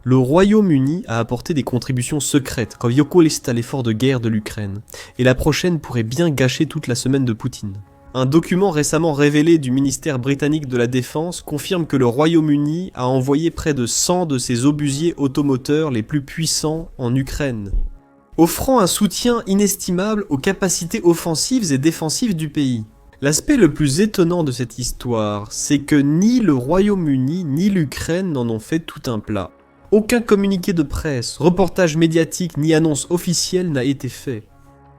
Le Royaume-Uni a apporté des contributions secrètes quand Yokolist à l'effort de guerre de l'Ukraine, et la prochaine pourrait bien gâcher toute la semaine de Poutine. Un document récemment révélé du ministère britannique de la Défense confirme que le Royaume-Uni a envoyé près de 100 de ses obusiers automoteurs les plus puissants en Ukraine, offrant un soutien inestimable aux capacités offensives et défensives du pays. L'aspect le plus étonnant de cette histoire, c'est que ni le Royaume-Uni ni l'Ukraine n'en ont fait tout un plat. Aucun communiqué de presse, reportage médiatique ni annonce officielle n'a été fait.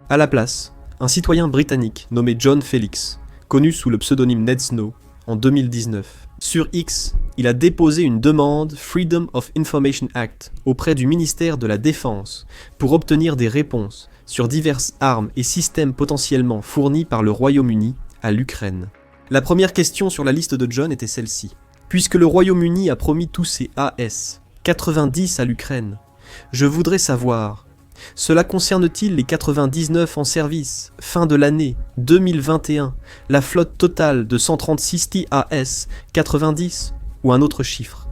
À la place, un citoyen britannique nommé John Felix, connu sous le pseudonyme Ned Snow, en 2019. Sur X, il a déposé une demande Freedom of Information Act auprès du ministère de la Défense pour obtenir des réponses sur diverses armes et systèmes potentiellement fournis par le Royaume-Uni à l'Ukraine. La première question sur la liste de John était celle-ci. Puisque le Royaume-Uni a promis tous ses AS-90 à l'Ukraine, je voudrais savoir, cela concerne-t-il les 99 en service, fin de l'année 2021, la flotte totale de 136 AS-90 ou un autre chiffre?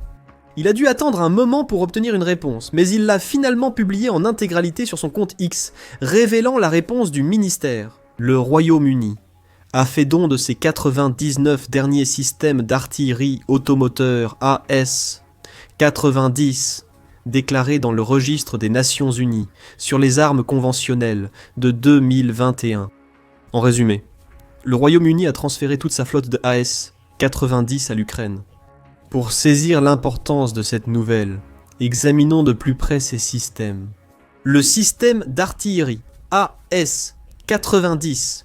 Il a dû attendre un moment pour obtenir une réponse, mais il l'a finalement publié en intégralité sur son compte X, révélant la réponse du ministère. Le Royaume-Uni a fait don de ses 99 derniers systèmes d'artillerie automoteur AS-90 déclarés dans le registre des Nations Unies sur les armes conventionnelles de 2021. En résumé, le Royaume-Uni a transféré toute sa flotte de AS-90 à l'Ukraine. Pour saisir l'importance de cette nouvelle, examinons de plus près ces systèmes. Le système d'artillerie AS-90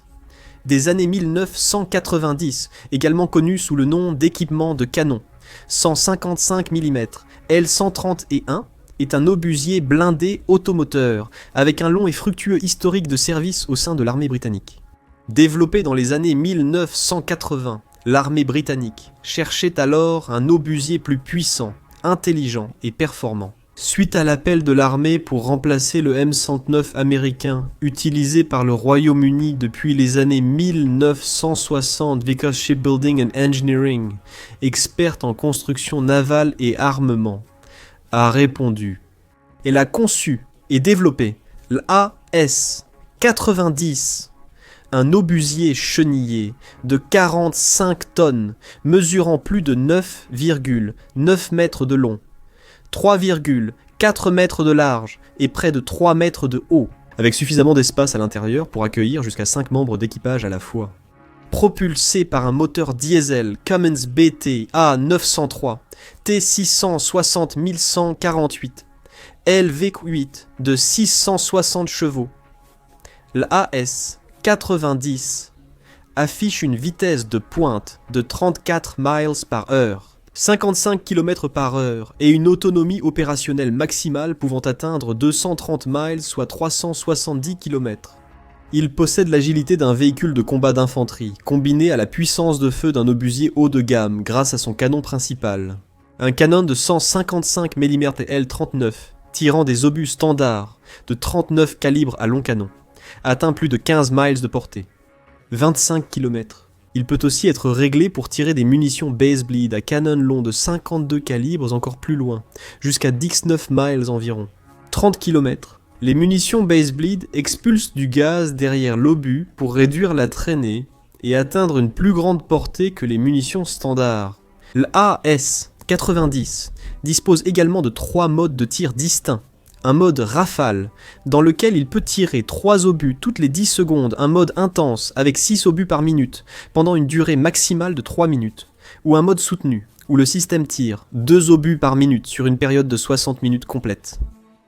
des années 1990, également connu sous le nom d'équipement de canon 155 mm L131, est un obusier blindé automoteur avec un long et fructueux historique de service au sein de l'armée britannique. Développé dans les années 1980, l'armée britannique cherchait alors un obusier plus puissant, intelligent et performant. Suite à l'appel de l'armée pour remplacer le M109 américain, utilisé par le Royaume-Uni depuis les années 1960, Vickers Shipbuilding and Engineering, experte en construction navale et armement, a répondu. Elle a conçu et développé l'AS-90, un obusier chenillé de 45 tonnes, mesurant plus de 9,9 mètres de long, 3,4 mètres de large et près de 3 mètres de haut, avec suffisamment d'espace à l'intérieur pour accueillir jusqu'à 5 membres d'équipage à la fois. Propulsé par un moteur diesel Cummins BT A903 T660 1148 LV8 de 660 chevaux, l'AS-90 affiche une vitesse de pointe de 34 miles par heure, 55 km par heure et une autonomie opérationnelle maximale pouvant atteindre 230 miles soit 370 km. Il possède l'agilité d'un véhicule de combat d'infanterie, combiné à la puissance de feu d'un obusier haut de gamme grâce à son canon principal. Un canon de 155 mm L39, tirant des obus standards de 39 calibres à long canon, atteint plus de 15 miles de portée. 25 km. Il peut aussi être réglé pour tirer des munitions base bleed à canon long de 52 calibres encore plus loin, jusqu'à 19 miles environ. 30 km. Les munitions base bleed expulsent du gaz derrière l'obus pour réduire la traînée et atteindre une plus grande portée que les munitions standards. L'AS-90 dispose également de 3 modes de tir distincts. Un mode rafale, dans lequel il peut tirer 3 obus toutes les 10 secondes, un mode intense avec 6 obus par minute, pendant une durée maximale de 3 minutes, ou un mode soutenu, où le système tire 2 obus par minute sur une période de 60 minutes complète.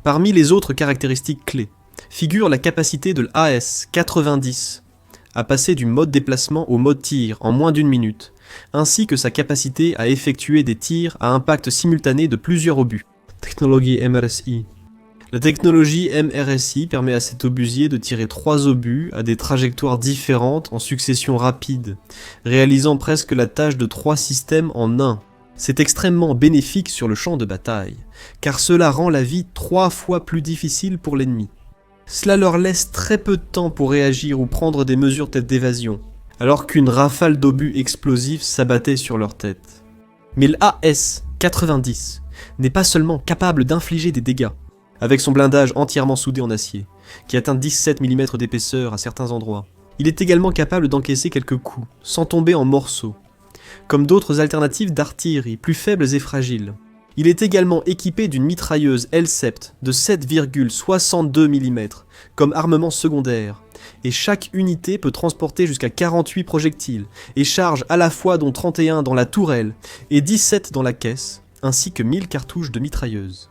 Parmi les autres caractéristiques clés, figure la capacité de l'AS-90 à passer du mode déplacement au mode tir en moins d'une minute, ainsi que sa capacité à effectuer des tirs à impact simultané de plusieurs obus. Technologie MRSI. La technologie MRSI permet à cet obusier de tirer 3 obus à des trajectoires différentes en succession rapide, réalisant presque la tâche de 3 systèmes en un. C'est extrêmement bénéfique sur le champ de bataille, car cela rend la vie 3 fois plus difficile pour l'ennemi. Cela leur laisse très peu de temps pour réagir ou prendre des mesures telles d'évasion, alors qu'une rafale d'obus explosifs s'abattait sur leur tête. Mais l'AS-90 n'est pas seulement capable d'infliger des dégâts, avec son blindage entièrement soudé en acier, qui atteint 17 mm d'épaisseur à certains endroits, il est également capable d'encaisser quelques coups, sans tomber en morceaux, comme d'autres alternatives d'artillerie plus faibles et fragiles. Il est également équipé d'une mitrailleuse L-Sept de 7,62 mm comme armement secondaire, et chaque unité peut transporter jusqu'à 48 projectiles, et charge à la fois dont 31 dans la tourelle et 17 dans la caisse, ainsi que 1000 cartouches de mitrailleuse.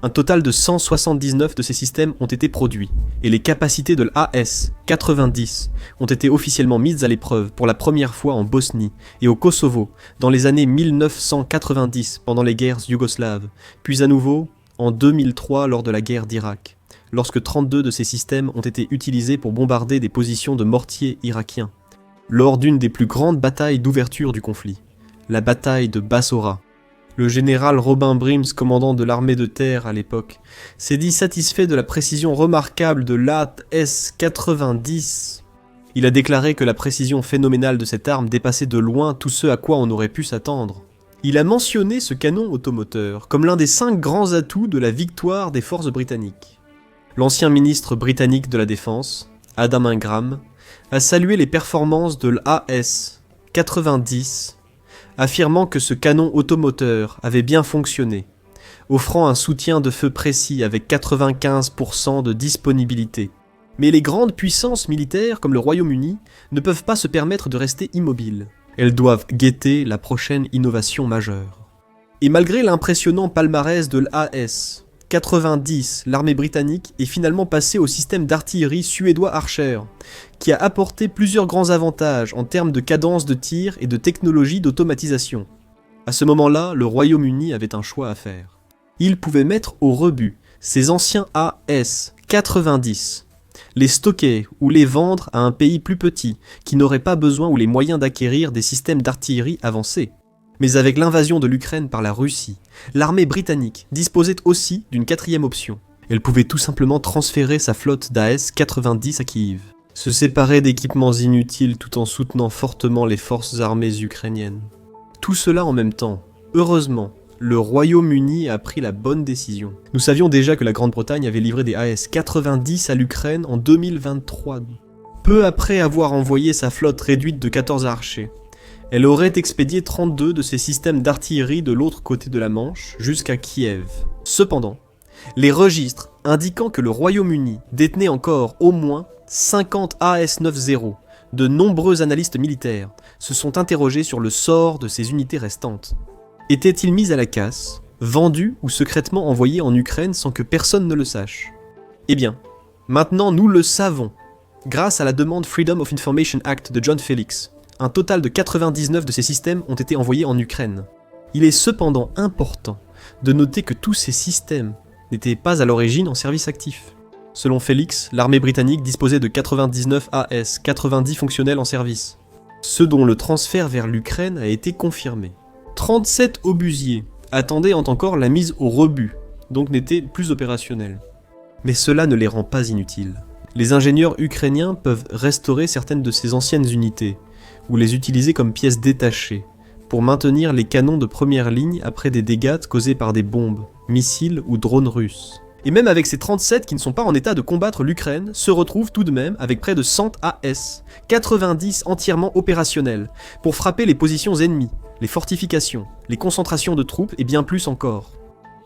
Un total de 179 de ces systèmes ont été produits, et les capacités de l'AS-90 ont été officiellement mises à l'épreuve pour la première fois en Bosnie et au Kosovo dans les années 1990 pendant les guerres yougoslaves, puis à nouveau en 2003 lors de la guerre d'Irak, lorsque 32 de ces systèmes ont été utilisés pour bombarder des positions de mortiers irakiens, lors d'une des plus grandes batailles d'ouverture du conflit, la bataille de Bassora. Le général Robin Brims, commandant de l'armée de terre à l'époque, s'est dit satisfait de la précision remarquable de l'AS-90. Il a déclaré que la précision phénoménale de cette arme dépassait de loin tout ce à quoi on aurait pu s'attendre. Il a mentionné ce canon automoteur comme l'un des 5 grands atouts de la victoire des forces britanniques. L'ancien ministre britannique de la Défense, Adam Ingram, a salué les performances de l'AS-90, affirmant que ce canon automoteur avait bien fonctionné, offrant un soutien de feu précis avec 95% de disponibilité. Mais les grandes puissances militaires comme le Royaume-Uni ne peuvent pas se permettre de rester immobiles. Elles doivent guetter la prochaine innovation majeure. Et malgré l'impressionnant palmarès de l'AS-90, l'armée britannique est finalement passée au système d'artillerie suédois Archer, qui a apporté plusieurs grands avantages en termes de cadence de tir et de technologie d'automatisation. À ce moment-là, le Royaume-Uni avait un choix à faire. Il pouvait mettre au rebut ses anciens AS-90, les stocker ou les vendre à un pays plus petit, qui n'aurait pas besoin ou les moyens d'acquérir des systèmes d'artillerie avancés. Mais avec l'invasion de l'Ukraine par la Russie, l'armée britannique disposait aussi d'une 4e option. Elle pouvait tout simplement transférer sa flotte d'AS-90 à Kiev. Se séparer d'équipements inutiles tout en soutenant fortement les forces armées ukrainiennes. Tout cela en même temps. Heureusement, le Royaume-Uni a pris la bonne décision. Nous savions déjà que la Grande-Bretagne avait livré des AS-90 à l'Ukraine en 2023. Peu après avoir envoyé sa flotte réduite de 14 archers, elle aurait expédié 32 de ses systèmes d'artillerie de l'autre côté de la Manche jusqu'à Kiev. Cependant, les registres indiquant que le Royaume-Uni détenait encore au moins 50 AS-90, de nombreux analystes militaires se sont interrogés sur le sort de ces unités restantes. Étaient-ils mis à la casse, vendus ou secrètement envoyés en Ukraine sans que personne ne le sache? Eh bien, maintenant nous le savons. Grâce à la demande Freedom of Information Act de John Felix, un total de 99 de ces systèmes ont été envoyés en Ukraine. Il est cependant important de noter que tous ces systèmes n'étaient pas à l'origine en service actif. Selon Felix, l'armée britannique disposait de 99 AS-90 fonctionnels en service, ce dont le transfert vers l'Ukraine a été confirmé. 37 obusiers attendaient encore la mise au rebut, donc n'étaient plus opérationnels. Mais cela ne les rend pas inutiles. Les ingénieurs ukrainiens peuvent restaurer certaines de ces anciennes unités, ou les utiliser comme pièces détachées, pour maintenir les canons de première ligne après des dégâts causés par des bombes, missiles ou drones russes. Et même avec ces 37 qui ne sont pas en état de combattre l'Ukraine, se retrouvent tout de même avec près de 100 AS, 90 entièrement opérationnels, pour frapper les positions ennemies, les fortifications, les concentrations de troupes et bien plus encore.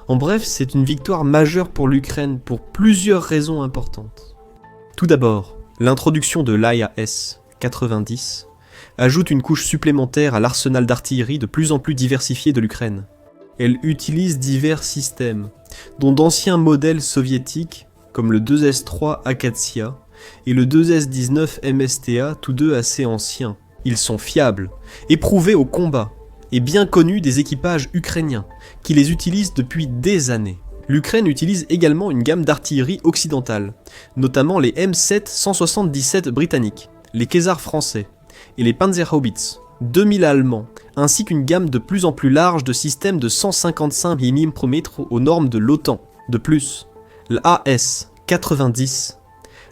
En bref, c'est une victoire majeure pour l'Ukraine pour plusieurs raisons importantes. Tout d'abord, l'introduction de l'AIAS-90 ajoute une couche supplémentaire à l'arsenal d'artillerie de plus en plus diversifié de l'Ukraine. Elle utilise divers systèmes, dont d'anciens modèles soviétiques comme le 2S3 Akatsiya et le 2S19 MSTA, tous deux assez anciens. Ils sont fiables, éprouvés au combat et bien connus des équipages ukrainiens qui les utilisent depuis des années. L'Ukraine utilise également une gamme d'artillerie occidentale, notamment les M7 177 britanniques, les Caesar français et les Panzerhaubitz 2000 allemands, ainsi qu'une gamme de plus en plus large de systèmes de 155 mm aux normes de l'OTAN. De plus, l'AS-90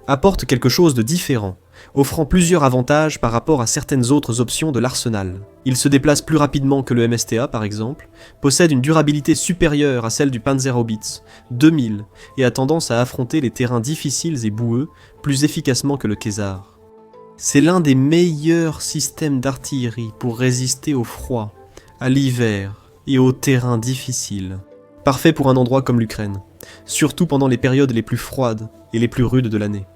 apporte quelque chose de différent, offrant plusieurs avantages par rapport à certaines autres options de l'arsenal. Il se déplace plus rapidement que le MSTA par exemple, possède une durabilité supérieure à celle du Panzerhaubitze, 2000, et a tendance à affronter les terrains difficiles et boueux plus efficacement que le Caesar. C'est l'un des meilleurs systèmes d'artillerie pour résister au froid, à l'hiver et aux terrains difficiles. Parfait pour un endroit comme l'Ukraine, surtout pendant les périodes les plus froides et les plus rudes de l'année.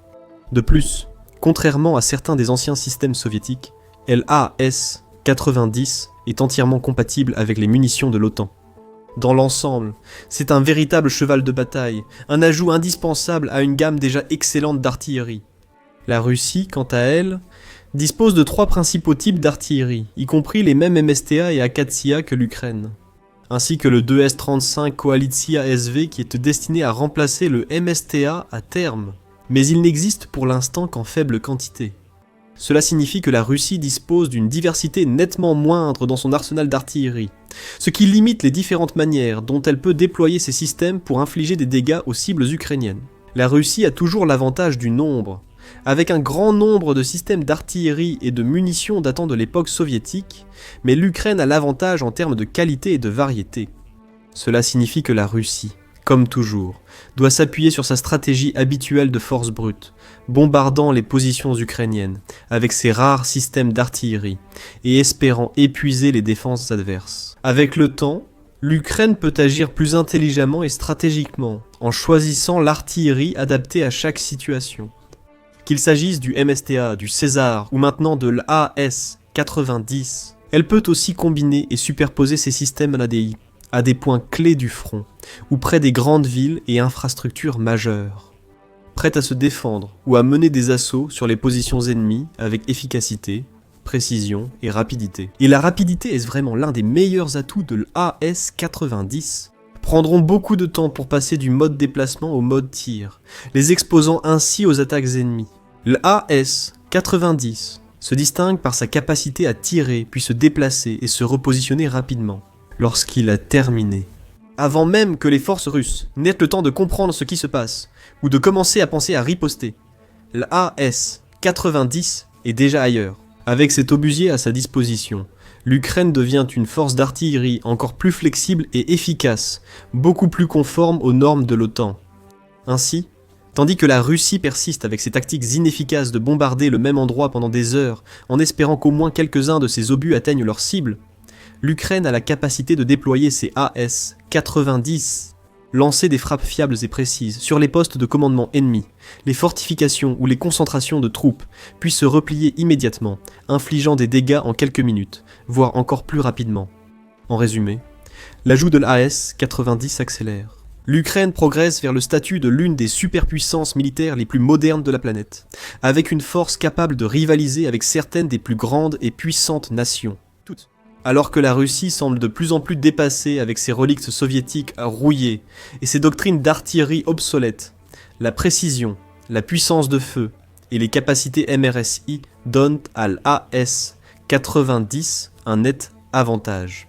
De plus, contrairement à certains des anciens systèmes soviétiques, l'AS-90 est entièrement compatible avec les munitions de l'OTAN. Dans l'ensemble, c'est un véritable cheval de bataille, un ajout indispensable à une gamme déjà excellente d'artillerie. La Russie, quant à elle, dispose de 3 principaux types d'artillerie, y compris les mêmes MSTA et Akatsiya que l'Ukraine, ainsi que le 2S-35 Koalitsia SV qui est destiné à remplacer le MSTA à terme. Mais il n'existe pour l'instant qu'en faible quantité. Cela signifie que la Russie dispose d'une diversité nettement moindre dans son arsenal d'artillerie, ce qui limite les différentes manières dont elle peut déployer ses systèmes pour infliger des dégâts aux cibles ukrainiennes. La Russie a toujours l'avantage du nombre, avec un grand nombre de systèmes d'artillerie et de munitions datant de l'époque soviétique, mais l'Ukraine a l'avantage en termes de qualité et de variété. Cela signifie que la Russie, comme toujours, doit s'appuyer sur sa stratégie habituelle de force brute, bombardant les positions ukrainiennes avec ses rares systèmes d'artillerie et espérant épuiser les défenses adverses. Avec le temps, l'Ukraine peut agir plus intelligemment et stratégiquement en choisissant l'artillerie adaptée à chaque situation. Qu'il s'agisse du MSTA, du César ou maintenant de l'AS-90, elle peut aussi combiner et superposer ses systèmes ADI à des points clés du front ou près des grandes villes et infrastructures majeures, prête à se défendre ou à mener des assauts sur les positions ennemies avec efficacité, précision et rapidité. Et la rapidité est vraiment l'un des meilleurs atouts de l'AS-90. Prendront beaucoup de temps pour passer du mode déplacement au mode tir, les exposant ainsi aux attaques ennemies. L'AS-90 se distingue par sa capacité à tirer puis se déplacer et se repositionner rapidement lorsqu'il a terminé, avant même que les forces russes n'aient le temps de comprendre ce qui se passe ou de commencer à penser à riposter. L'AS-90 est déjà ailleurs. Avec cet obusier à sa disposition, l'Ukraine devient une force d'artillerie encore plus flexible et efficace, beaucoup plus conforme aux normes de l'OTAN. Ainsi, tandis que la Russie persiste avec ses tactiques inefficaces de bombarder le même endroit pendant des heures en espérant qu'au moins quelques-uns de ses obus atteignent leur cible, l'Ukraine a la capacité de déployer ses AS-90, lancer des frappes fiables et précises sur les postes de commandement ennemis, les fortifications ou les concentrations de troupes, puis se replier immédiatement, infligeant des dégâts en quelques minutes, voire encore plus rapidement. En résumé, l'ajout de l'AS-90 s'accélère. L'Ukraine progresse vers le statut de l'une des superpuissances militaires les plus modernes de la planète, avec une force capable de rivaliser avec certaines des plus grandes et puissantes nations. Toutes. Alors que la Russie semble de plus en plus dépassée avec ses reliques soviétiques rouillées et ses doctrines d'artillerie obsolètes, la précision, la puissance de feu et les capacités MRSI donnent à l'AS-90 un net avantage.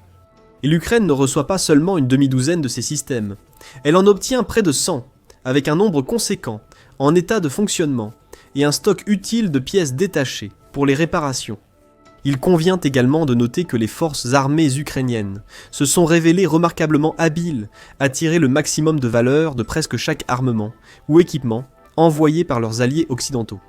Et l'Ukraine ne reçoit pas seulement une demi-douzaine de ces systèmes, elle en obtient près de 100, avec un nombre conséquent, en état de fonctionnement, et un stock utile de pièces détachées pour les réparations. Il convient également de noter que les forces armées ukrainiennes se sont révélées remarquablement habiles à tirer le maximum de valeur de presque chaque armement ou équipement envoyé par leurs alliés occidentaux.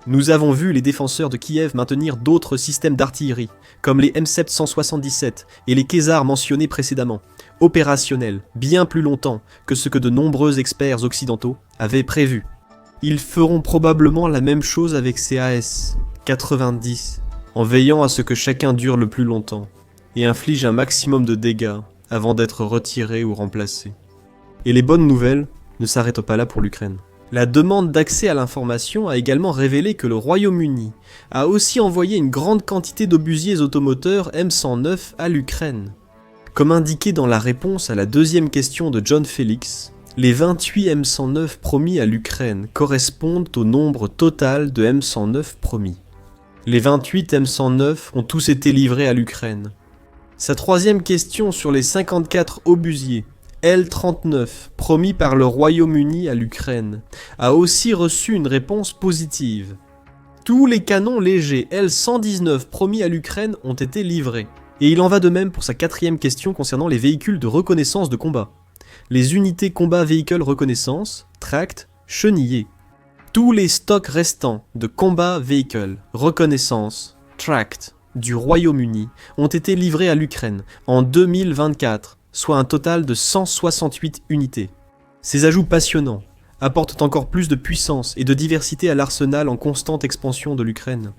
Nous avons vu les défenseurs de Kiev maintenir d'autres systèmes d'artillerie, comme les M777 et les Caesar mentionnés précédemment, opérationnels bien plus longtemps que ce que de nombreux experts occidentaux avaient prévu. Ils feront probablement la même chose avec ces AS-90, en veillant à ce que chacun dure le plus longtemps, et inflige un maximum de dégâts avant d'être retiré ou remplacé. Et les bonnes nouvelles ne s'arrêtent pas là pour l'Ukraine. La demande d'accès à l'information a également révélé que le Royaume-Uni a aussi envoyé une grande quantité d'obusiers automoteurs M109 à l'Ukraine. Comme indiqué dans la réponse à la deuxième question de John Felix, les 28 M109 promis à l'Ukraine correspondent au nombre total de M109 promis. Les 28 M109 ont tous été livrés à l'Ukraine. Sa troisième question sur les 54 obusiers L-39 promis par le Royaume-Uni à l'Ukraine a aussi reçu une réponse positive. Tous les canons légers L-119 promis à l'Ukraine ont été livrés. Et il en va de même pour sa quatrième question concernant les véhicules de reconnaissance de combat. Les unités combat véhicule reconnaissance, tract, chenillés. Tous les stocks restants de combat véhicule reconnaissance, tract, du Royaume-Uni ont été livrés à l'Ukraine en 2024, soit un total de 168 unités. Ces ajouts passionnants apportent encore plus de puissance et de diversité à l'arsenal en constante expansion de l'Ukraine.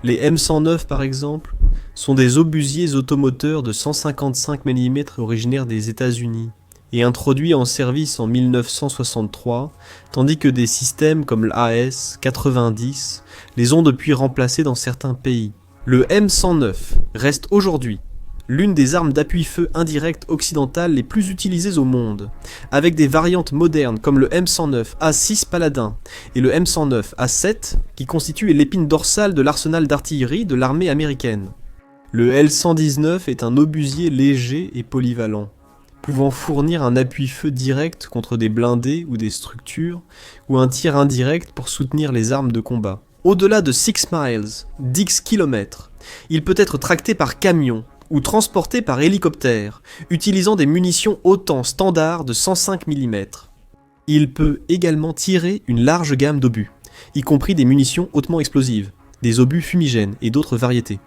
Les M109 par exemple sont des obusiers automoteurs de 155 mm originaires des États-Unis et introduits en service en 1963, tandis que des systèmes comme l'AS-90 les ont depuis remplacés dans certains pays. Le M109 reste aujourd'hui l'une des armes d'appui-feu indirect occidentales les plus utilisées au monde, avec des variantes modernes comme le M109 A6 Paladin et le M109 A7 qui constituent l'épine dorsale de l'arsenal d'artillerie de l'armée américaine. Le L119 est un obusier léger et polyvalent, pouvant fournir un appui-feu direct contre des blindés ou des structures, ou un tir indirect pour soutenir les armes de combat. Au-delà de 6 miles, 10 km, il peut être tracté par camion, ou transporté par hélicoptère, utilisant des munitions autant standard de 105 mm. Il peut également tirer une large gamme d'obus, y compris des munitions hautement explosives, des obus fumigènes et d'autres variétés.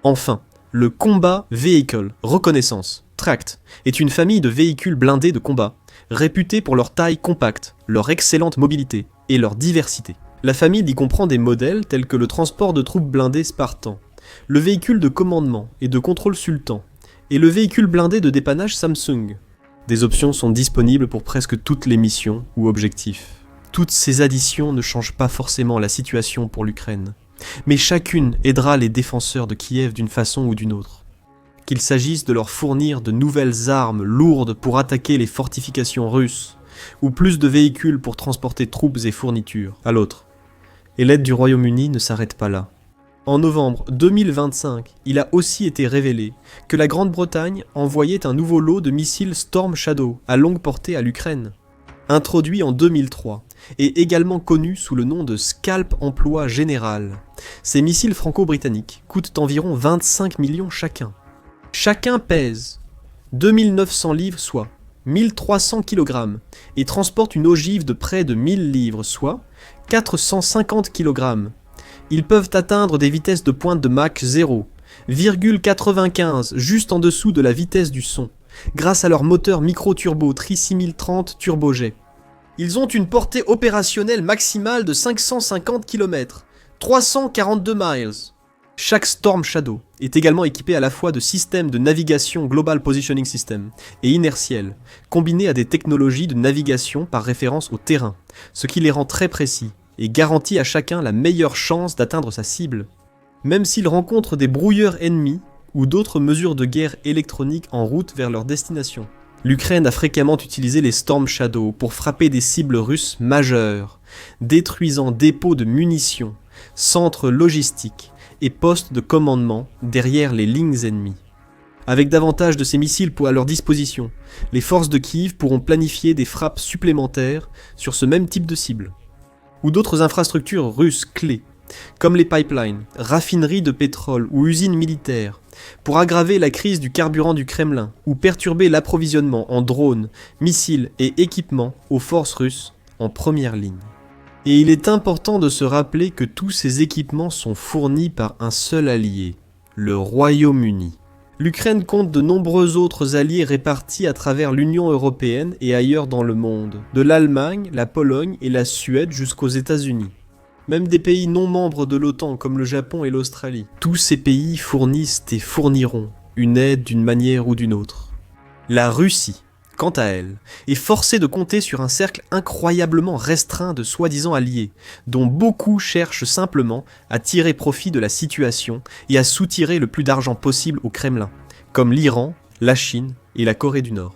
Enfin, le Combat Vehicle Reconnaissance, tract, est une famille de véhicules blindés de combat, réputés pour leur taille compacte, leur excellente mobilité et leur diversité. La famille y comprend des modèles tels que le transport de troupes blindées Spartan, le véhicule de commandement et de contrôle Sultan, et le véhicule blindé de dépannage Samsung. Des options sont disponibles pour presque toutes les missions ou objectifs. Toutes ces additions ne changent pas forcément la situation pour l'Ukraine, mais chacune aidera les défenseurs de Kiev d'une façon ou d'une autre. Qu'il s'agisse de leur fournir de nouvelles armes lourdes pour attaquer les fortifications russes, ou plus de véhicules pour transporter troupes et fournitures, à l'autre. Et l'aide du Royaume-Uni ne s'arrête pas là. En novembre 2025, il a aussi été révélé que la Grande-Bretagne envoyait un nouveau lot de missiles Storm Shadow à longue portée à l'Ukraine. Introduit en 2003 et également connu sous le nom de Scalp Emploi Général, ces missiles franco-britanniques coûtent environ 25 millions chacun. Chacun pèse 2900 livres soit 1300 kg et transporte une ogive de près de 1000 livres soit 450 kg. Ils peuvent atteindre des vitesses de pointe de Mach 0,95 juste en dessous de la vitesse du son, grâce à leur moteur micro-turbo Tri6030 turbojet. Ils ont une portée opérationnelle maximale de 550 km, 342 miles. Chaque Storm Shadow est également équipé à la fois de systèmes de navigation Global Positioning System et inertiel, combinés à des technologies de navigation par référence au terrain, ce qui les rend très précis et garantit à chacun la meilleure chance d'atteindre sa cible. Même s'ils rencontrent des brouilleurs ennemis ou d'autres mesures de guerre électronique en route vers leur destination. L'Ukraine a fréquemment utilisé les Storm Shadow pour frapper des cibles russes majeures, détruisant dépôts de munitions, centres logistiques et postes de commandement derrière les lignes ennemies. Avec davantage de ces missiles à leur disposition, les forces de Kiev pourront planifier des frappes supplémentaires sur ce même type de cible. Ou d'autres infrastructures russes clés, comme les pipelines, raffineries de pétrole ou usines militaires, pour aggraver la crise du carburant du Kremlin ou perturber l'approvisionnement en drones, missiles et équipements aux forces russes en première ligne. Et il est important de se rappeler que tous ces équipements sont fournis par un seul allié, le Royaume-Uni. L'Ukraine compte de nombreux autres alliés répartis à travers l'Union européenne et ailleurs dans le monde, de l'Allemagne, la Pologne et la Suède jusqu'aux États-Unis. Même des pays non membres de l'OTAN comme le Japon et l'Australie. Tous ces pays fournissent et fourniront une aide d'une manière ou d'une autre. La Russie, quant à elle, est forcée de compter sur un cercle incroyablement restreint de soi-disant alliés, dont beaucoup cherchent simplement à tirer profit de la situation et à soutirer le plus d'argent possible au Kremlin, comme l'Iran, la Chine et la Corée du Nord.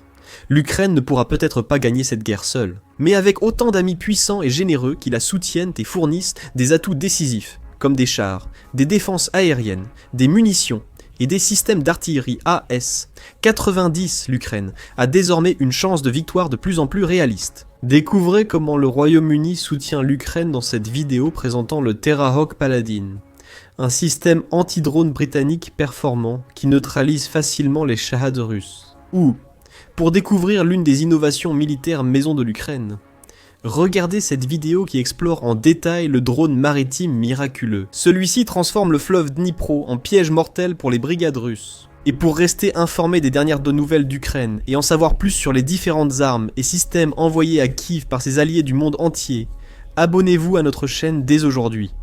L'Ukraine ne pourra peut-être pas gagner cette guerre seule, mais avec autant d'amis puissants et généreux qui la soutiennent et fournissent des atouts décisifs, comme des chars, des défenses aériennes, des munitions et des systèmes d'artillerie AS. 90, l'Ukraine a désormais une chance de victoire de plus en plus réaliste. Découvrez comment le Royaume-Uni soutient l'Ukraine dans cette vidéo présentant le Terrahawk Paladin, un système anti-drone britannique performant qui neutralise facilement les Shahed russes. Ou, pour découvrir l'une des innovations militaires maison de l'Ukraine, regardez cette vidéo qui explore en détail le drone maritime miraculeux. Celui-ci transforme le fleuve Dnipro en piège mortel pour les brigades russes. Et pour rester informé des dernières nouvelles d'Ukraine et en savoir plus sur les différentes armes et systèmes envoyés à Kiev par ses alliés du monde entier, abonnez-vous à notre chaîne dès aujourd'hui.